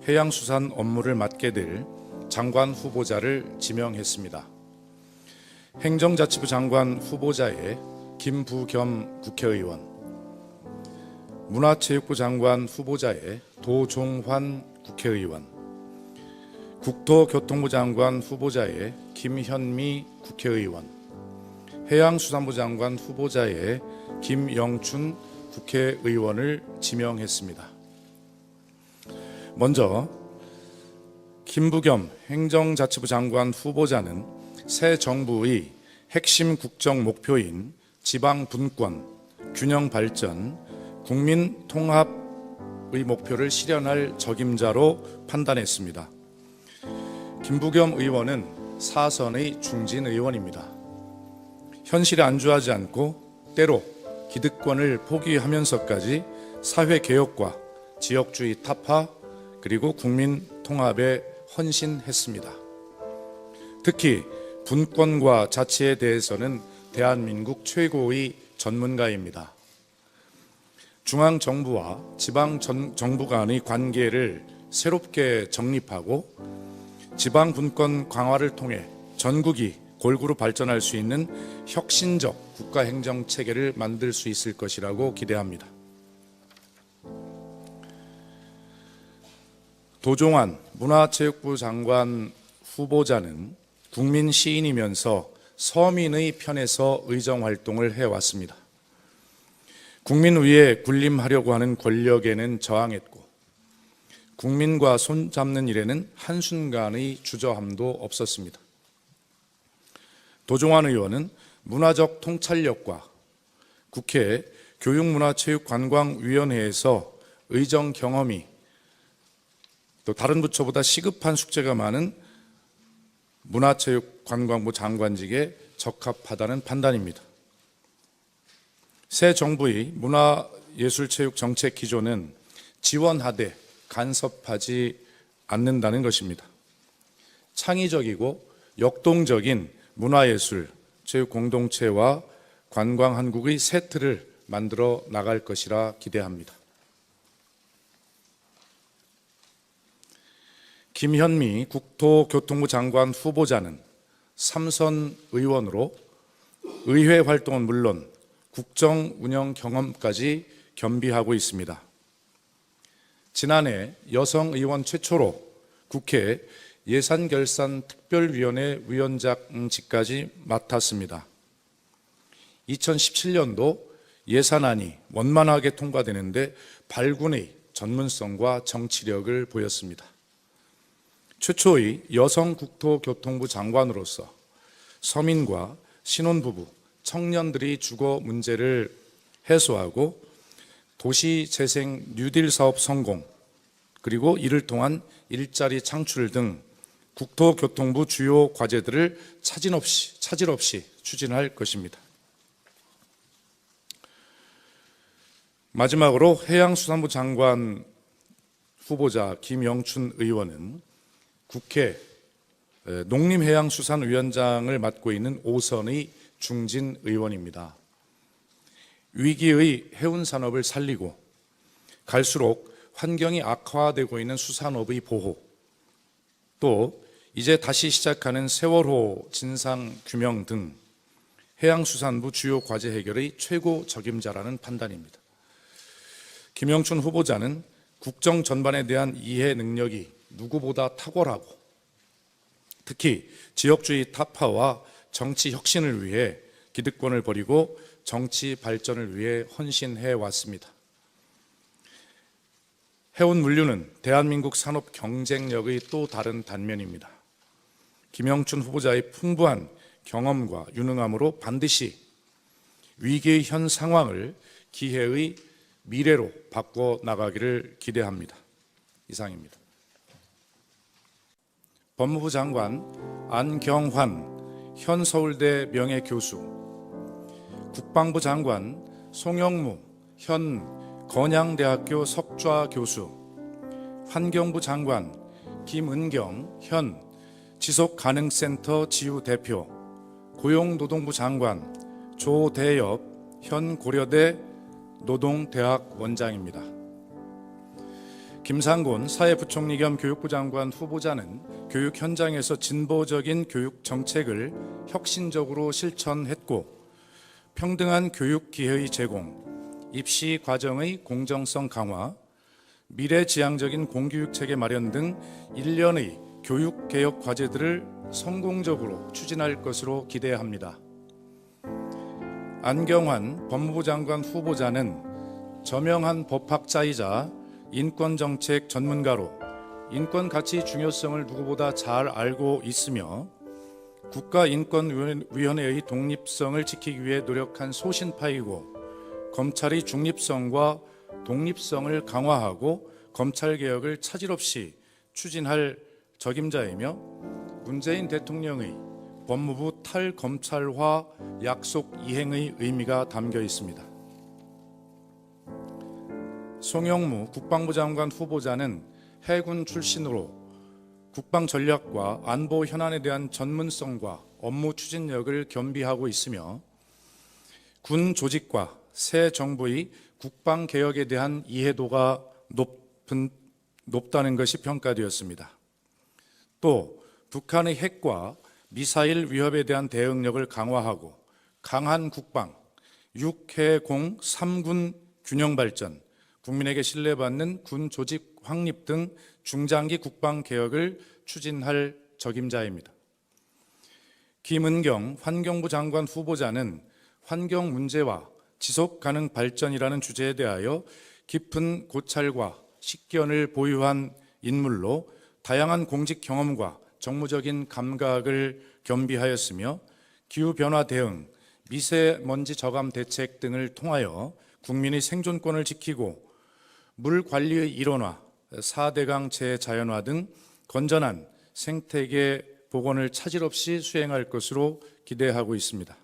해양수산 업무를 맡게 될 장관 후보자를 지명했습니다. 행정자치부 장관 후보자에 김부겸 국회의원, 문화체육부 장관 후보자에 도종환 국회의원, 국토교통부 장관 후보자에 김현미 국회의원, 해양수산부 장관 후보자에 김영춘 국회의원을 지명했습니다. 먼저 김부겸 행정자치부 장관 후보자는 새 정부의 핵심 국정 목표인 지방 분권, 균형 발전, 국민 통합의 목표를 실현할 적임자로 판단했습니다. 김부겸 의원은 사선의 중진 의원입니다. 현실에 안주하지 않고 때로 기득권을 포기하면서까지 사회개혁과 지역주의 타파 그리고 국민 통합에 헌신했습니다. 특히 분권과 자치에 대해서는 대한민국 최고의 전문가입니다. 중앙정부와 지방정부 간의 관계를 새롭게 정립하고 지방분권 강화를 통해 전국이 골고루 발전할 수 있는 혁신적 국가행정체계를 만들 수 있을 것이라고 기대합니다. 도종환 문화체육부 장관 후보자는 국민 시인이면서 서민의 편에서 의정활동을 해왔습니다. 국민 위에 군림하려고 하는 권력에는 저항했고 국민과 손잡는 일에는 한순간의 주저함도 없었습니다. 도종환 의원은 문화적 통찰력과 국회 교육문화체육관광위원회에서 의정 경험이 또 다른 부처보다 시급한 숙제가 많은 문화체육관광부 장관직에 적합하다는 판단입니다. 새 정부의 문화예술체육정책 기조는 지원하되 간섭하지 않는다는 것입니다. 창의적이고 역동적인 문화예술, 체육 공동체와 관광 한국의 새 틀을 만들어 나갈 것이라 기대합니다. 김현미 국토교통부 장관 후보자는 삼선 의원으로 의회 활동은 물론 국정 운영 경험까지 겸비하고 있습니다. 지난해 여성 의원 최초로 국회 예산결산특별위원회 위원장직까지 맡았습니다. 2017년도 예산안이 원만하게 통과되는데 발군의 전문성과 정치력을 보였습니다. 최초의 여성 국토교통부 장관으로서 서민과 신혼부부, 청년들이 주거 문제를 해소하고 도시재생 뉴딜 사업 성공, 그리고 이를 통한 일자리 창출 등 국토교통부 주요 과제들을 차질 없이 추진할 것입니다. 마지막으로 해양수산부 장관 후보자 김영춘 의원은 국회 농림해양수산위원장을 맡고 있는 5선의 중진 의원입니다. 위기의 해운산업을 살리고 갈수록 환경이 악화되고 있는 수산업의 보호, 또 이제 다시 시작하는 세월호 진상규명 등 해양수산부 주요 과제 해결의 최고 적임자라는 판단입니다. 김영춘 후보자는 국정 전반에 대한 이해 능력이 누구보다 탁월하고 특히 지역주의 타파와 정치 혁신을 위해 기득권을 버리고 정치 발전을 위해 헌신해 왔습니다. 해운 물류는 대한민국 산업 경쟁력의 또 다른 단면입니다. 김영춘 후보자의 풍부한 경험과 유능함으로 반드시 위기의 현 상황을 기회의 미래로 바꿔 나가기를 기대합니다. 이상입니다. 법무부 장관 안경환 현 서울대 명예교수, 국방부 장관 송영무 현 건양대학교 석좌 교수, 환경부 장관 김은경 현 지속가능센터 지우대표, 고용노동부 장관 조대엽 현 고려대 노동대학 원장입니다. 김상곤 사회부총리 겸 교육부 장관 후보자는 교육 현장에서 진보적인 교육 정책을 혁신적으로 실천했고 평등한 교육 기회의 제공, 입시 과정의 공정성 강화, 미래지향적인 공교육 체계 마련 등 일련의 교육 개혁 과제들을 성공적으로 추진할 것으로 기대합니다. 안경환 법무부 장관 후보자는 저명한 법학자이자 인권정책 전문가로 인권 가치 중요성을 누구보다 잘 알고 있으며 국가인권위원회의 독립성을 지키기 위해 노력한 소신파이고 검찰의 중립성과 독립성을 강화하고 검찰개혁을 차질 없이 추진할 적임자이며 문재인 대통령의 법무부 탈검찰화 약속 이행의 의미가 담겨 있습니다. 송영무 국방부 장관 후보자는 해군 출신으로 국방 전략과 안보 현안에 대한 전문성과 업무 추진력을 겸비하고 있으며 군 조직과 새 정부의 국방 개혁에 대한 이해도가 높다는 것이 평가되었습니다. 또 북한의 핵과 미사일 위협에 대한 대응력을 강화하고 강한 국방, 육해공 3군 균형 발전, 국민에게 신뢰받는 군 조직 확립 등 중장기 국방 개혁을 추진할 적임자입니다. 김은경 환경부 장관 후보자는 환경 문제와 지속 가능 발전이라는 주제에 대하여 깊은 고찰과 식견을 보유한 인물로 다양한 공직 경험과 정무적인 감각을 겸비하였으며 기후변화 대응, 미세먼지 저감 대책 등을 통하여 국민의 생존권을 지키고 물 관리의 일원화, 4대강 재자연화 등 건전한 생태계 복원을 차질 없이 수행할 것으로 기대하고 있습니다.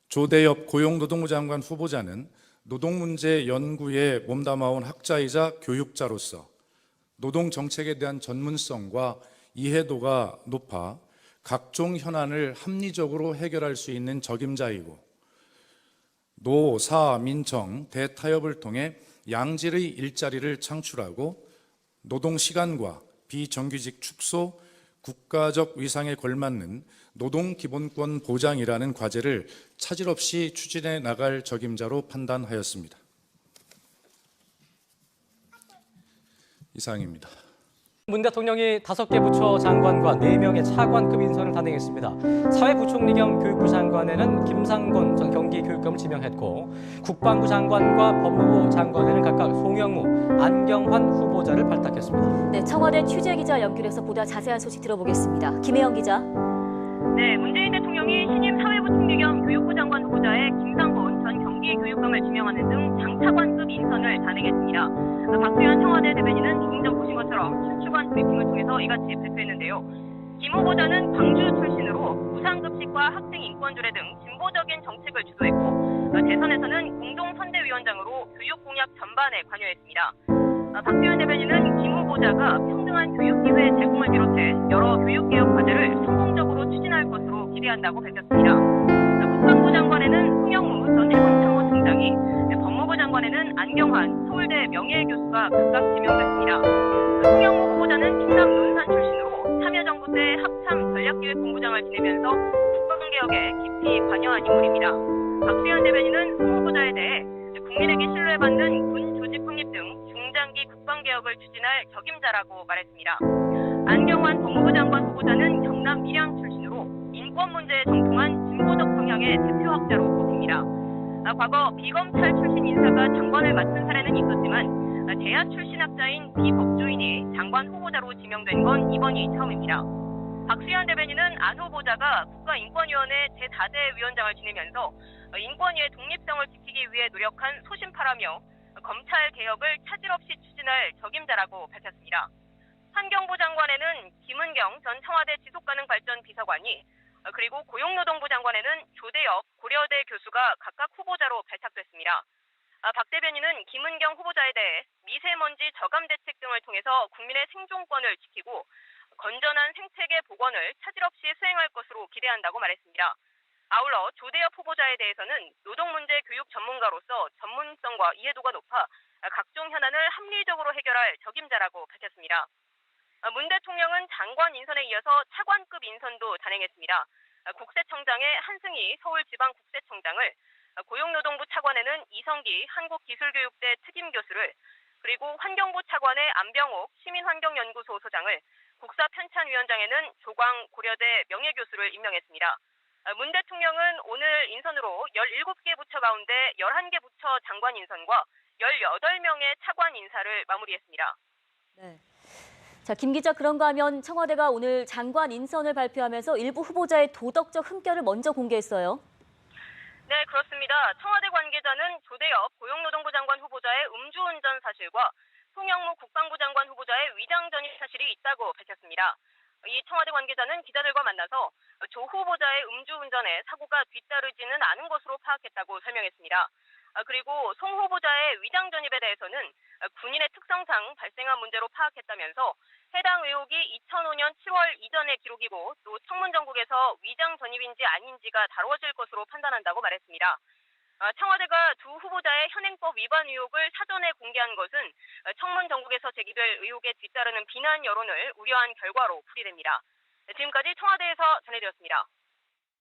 조대엽 고용노동부 장관 후보자는 노동문제 연구에 몸담아온 학자이자 교육자로서 노동정책에 대한 전문성과 이해도가 높아 각종 현안을 합리적으로 해결할 수 있는 적임자이고 노, 사, 민청, 대타협을 통해 양질의 일자리를 창출하고 노동시간과 비정규직 축소, 국가적 위상에 걸맞는 노동기본권 보장이라는 과제를 차질 없이 추진해 나갈 적임자로 판단하였습니다. 이상입니다. 문 대통령이 5개 부처 장관과 4명의 차관급 인선을 단행했습니다. 사회부총리 겸 교육부 장관에는 김상곤 전 경기교육감을 지명했고 국방부 장관과 법무부 장관에는 각각 송영무, 안경환 후보자를 발탁했습니다. 네, 청와대 취재기자 연결해서 보다 자세한 소식 들어보겠습니다. 김혜영 기자. 네, 문재인 대통령이 신임 사회부총리 겸 교육부 장관 후보자에 김상곤 전 경기교육감을 지명하는 등 장차관급 인선을 단행했습니다. 박수현 청와대 대변인은 조금 전 보신 것처럼 출주관 브리핑을 통해서 이같이 발표했는데요. 김 후보자는 광주 출신으로 무상급식과 학생 인권조례 등 진보적인 정책을 주도했고 대선에서는 공동선대위원장으로 교육 공약 전반에 관여했습니다. 박수현 대변인은 김 후보자가 평등한 교육기회 제공을 비롯해 여러 교육개혁 과제를 성공적으로 추진할 것으로 기대한다고 밝혔습니다. 국방부 장관에는 송영무 전 해군참모총장이, 법무부 장관에는 안경환 서울대 명예교수가 각각 지명됐습니다. 송영무 후보자는 충남 논산 출신으로 참여정부 때 합참 전략기획본부장을 지내면서 국방개혁에 깊이 관여한 인물입니다. 박수현 대변인은 송 후보자에 대해 국민에게 신뢰받는 군 조직 확립 등 중장기 국방개혁을 추진할 적임자라고 말했습니다. 안경환 법무부 장관 후보자는 경남 밀양 출신으로 인권 문제에 정통한 진보적 성향의 대표학자로 꼽힙니다. 과거 비검찰 출신 인사가 장관을 맡은 사례는 있었지만 대학 출신 학자인 비법조인이 장관 후보자로 지명된 건 이번이 처음입니다. 박수현 대변인은 안 후보자가 국가인권위원회 제4대 위원장을 지내면서 인권위의 독립성을 지키기 위해 노력한 소신파라며 검찰 개혁을 차질 없이 추진할 적임자라고 밝혔습니다. 환경부 장관에는 김은경 전 청와대 지속가능발전 비서관이, 그리고 고용노동부 장관에는 조대엽 고려대 교수가 각각 후보자로 발탁됐습니다. 박 대변인은 김은경 후보자에 대해 미세먼지 저감 대책 등을 통해서 국민의 생존권을 지키고 건전한 생태계 복원을 차질 없이 수행할 것으로 기대한다고 말했습니다. 아울러 조대엽 후보자에 대해서는 노동문제 교육 전문가로서 전문성과 이해도가 높아 각종 현안을 합리적으로 해결할 적임자라고 밝혔습니다. 문 대통령은 장관 인선에 이어서 차관급 인선도 단행했습니다. 국세청장의 한승희 서울지방국세청장을, 고용노동부 차관에는 이성기 한국기술교육대 특임교수를, 그리고 환경부 차관의 안병옥 시민환경연구소 소장을, 국사편찬위원장에는 조광 고려대 명예교수를 임명했습니다. 문 대통령은 오늘 인선으로 17개 부처 가운데 11개 부처 장관 인선과 18명의 차관 인사를 마무리했습니다. 네. 자, 김 기자, 그런가 하면 청와대가 오늘 장관 인선을 발표하면서 일부 후보자의 도덕적 흠결을 먼저 공개했어요. 네, 그렇습니다. 청와대 관계자는 조대엽 고용노동부 장관 후보자의 음주운전 사실과 송영무 국방부 장관 후보자의 위장 전입 사실이 있다고 밝혔습니다. 이 청와대 관계자는 기자들과 만나서 조 후보자의 음주운전에 사고가 뒤따르지는 않은 것으로 파악했다고 설명했습니다. 그리고 송 후보자의 위장 전입에 대해서는 군인의 특성상 발생한 문제로 파악했다면서 해당 의혹이 2005년 7월 이전의 기록이고 또 청문 정국에서 위장 전입인지 아닌지가 다뤄질 것으로 판단한다고 말했습니다. 청와대가 두 후보자의 현행법 위반 의혹을 사전에 공개한 것은 청문 정국에서 제기될 의혹에 뒤따르는 비난 여론을 우려한 결과로 풀이됩니다. 지금까지 청와대에서 전해드렸습니다.